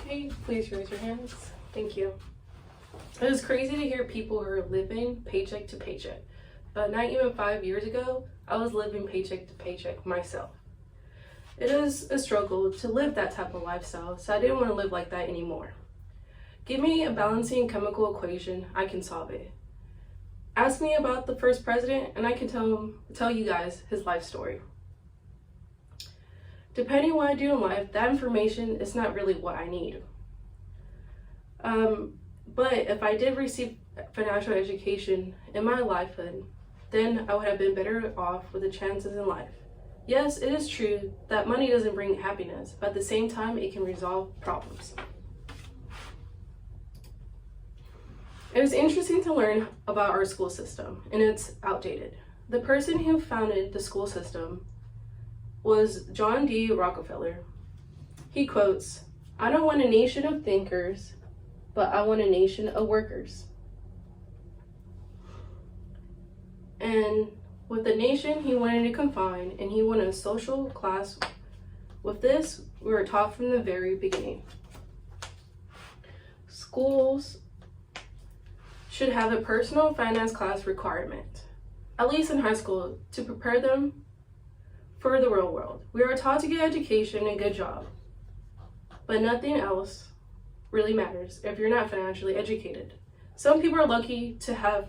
Okay, please raise your hands. Thank you. It is crazy to hear people who are living paycheck to paycheck, but not even 5 years ago, I was living paycheck to paycheck myself. It is a struggle to live that type of lifestyle, so I didn't want to live like that anymore. Give me a balancing chemical equation, I can solve it. Ask me about the first president, and I can tell you guys his life story. Depending on what I do in life, that information is not really what I need. But if I did receive financial education in my lifehood, then I would have been better off with the chances in life. Yes, it is true that money doesn't bring happiness, but at the same time, it can resolve problems. It is interesting to learn about our school system, and it's outdated. The person who founded the school system was John D. Rockefeller. He quotes, "I don't want a nation of thinkers, but I want a nation of workers." And with the nation, he wanted to confine, and he wanted a social class. With this, we were taught from the very beginning. Schools should have a personal finance class requirement, at least in high school, to prepare them for the real world. We are taught to get education and a good job, but nothing else really matters if you're not financially educated. Some people are lucky to have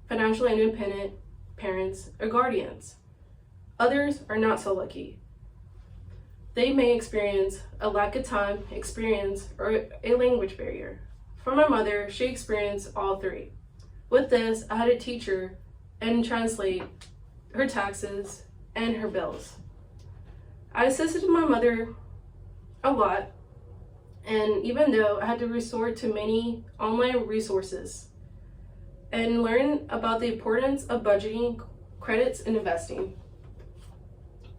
financially independent parents or guardians. Others are not so lucky. They may experience a lack of time, experience, or a language barrier. For my mother, she experienced all three. With this, I had to teach her and translate her taxes and her bills. I assisted my mother a lot, and even though I had to resort to many online resources and learn about the importance of budgeting, credits, and investing.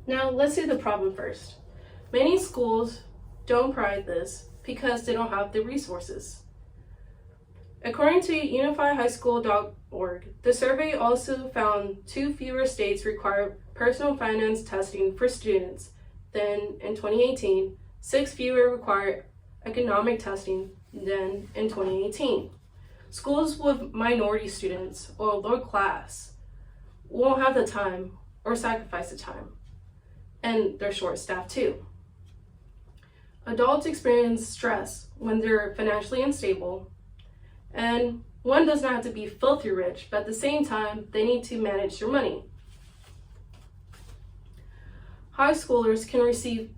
Now, let's see the problem first. Many schools don't provide this because they don't have the resources. According to unifyhighschool.org, the survey also found too fewer states require personal finance testing for students than in 2018, 6 fewer require economic testing than in 2018. Schools with minority students or low class won't have the time or sacrifice the time, and they're short-staffed too. Adults experience stress when they're financially unstable, and one does not have to be filthy rich, but at the same time, they need to manage their money. High schoolers can receive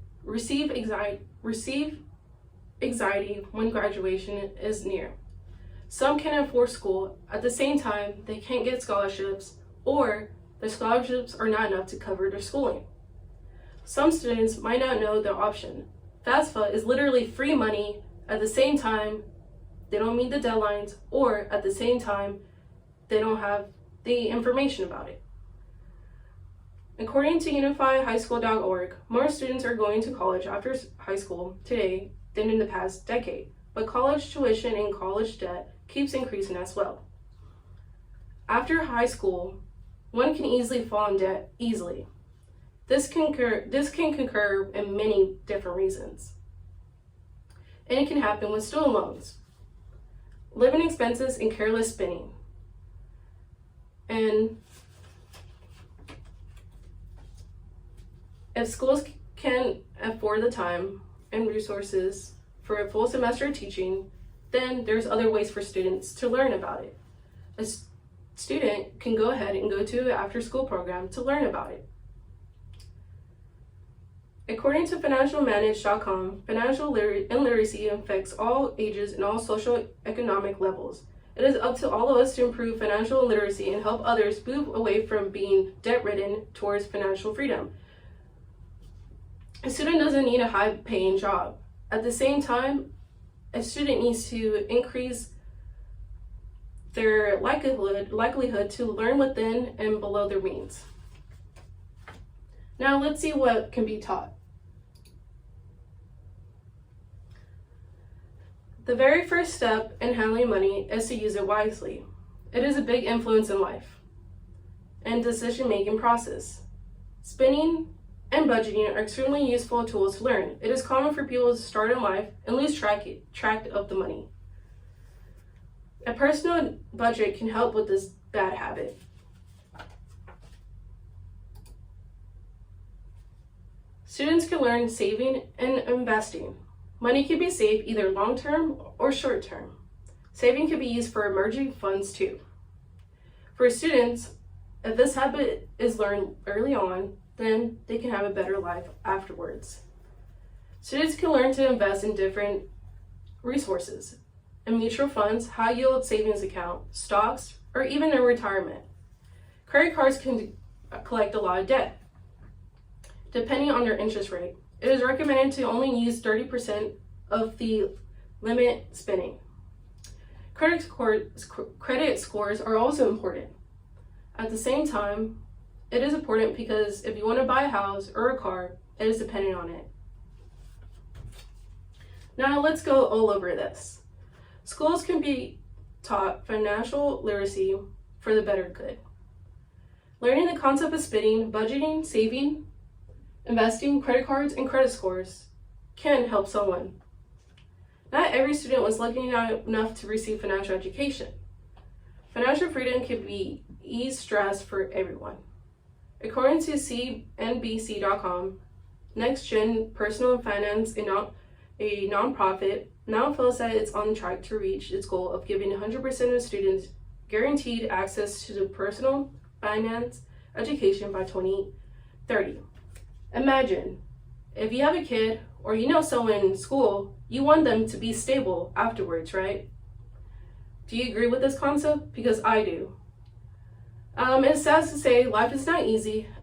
anxiety when graduation is near. Some can afford school. At the same time, they can't get scholarships, or the scholarships are not enough to cover their schooling. Some students might not know their option. FAFSA is literally free money. At the same time, they don't meet the deadlines, or at the same time, they don't have the information about it. According to unifyhighschool.org, more students are going to college after high school today than in the past decade, but college tuition and college debt keeps increasing as well. After high school, one can easily fall in debt easily. This can occur in many different reasons. And it can happen with student loans, living expenses, and careless spending. And if schools can't afford the time and resources for a full semester of teaching, then there's other ways for students to learn about it. A student can go ahead and go to an after-school program to learn about it. According to financialmanage.com, financial illiteracy affects all ages and all socioeconomic levels. It is up to all of us to improve financial literacy and help others move away from being debt-ridden towards financial freedom. A student doesn't need a high-paying job. At the same time, a student needs to increase their likelihood to learn within and below their means. Now let's see what can be taught. The very first step in handling money is to use it wisely. It is a big influence in life and decision-making process. Spending and budgeting are extremely useful tools to learn. It is common for people to start in life and lose track of the money. A personal budget can help with this bad habit. Students can learn saving and investing. Money can be saved either long-term or short-term. Saving can be used for emerging funds too. For students, if this habit is learned early on, then they can have a better life afterwards. Students can learn to invest in different resources, in mutual funds, high-yield savings account, stocks, or even in retirement. Credit cards can collect a lot of debt. Depending on their interest rate, it is recommended to only use 30% of the limit spending. Credit scores are also important. At the same time, it is important because if you want to buy a house or a car, it is dependent on it. Now let's go all over this. Schools can be taught financial literacy for the better good. Learning the concept of spending, budgeting, saving, investing, credit cards, and credit scores can help someone. Not every student was lucky enough to receive financial education. Financial freedom can be ease stress for everyone. According to CNBC.com, Next Gen Personal Finance, a nonprofit, now feels that it's on track to reach its goal of giving 100% of students guaranteed access to the personal finance education by 2030. Imagine, if you have a kid or you know someone in school, you want them to be stable afterwards, right? Do you agree with this concept? Because I do. It's sad to say life is not easy,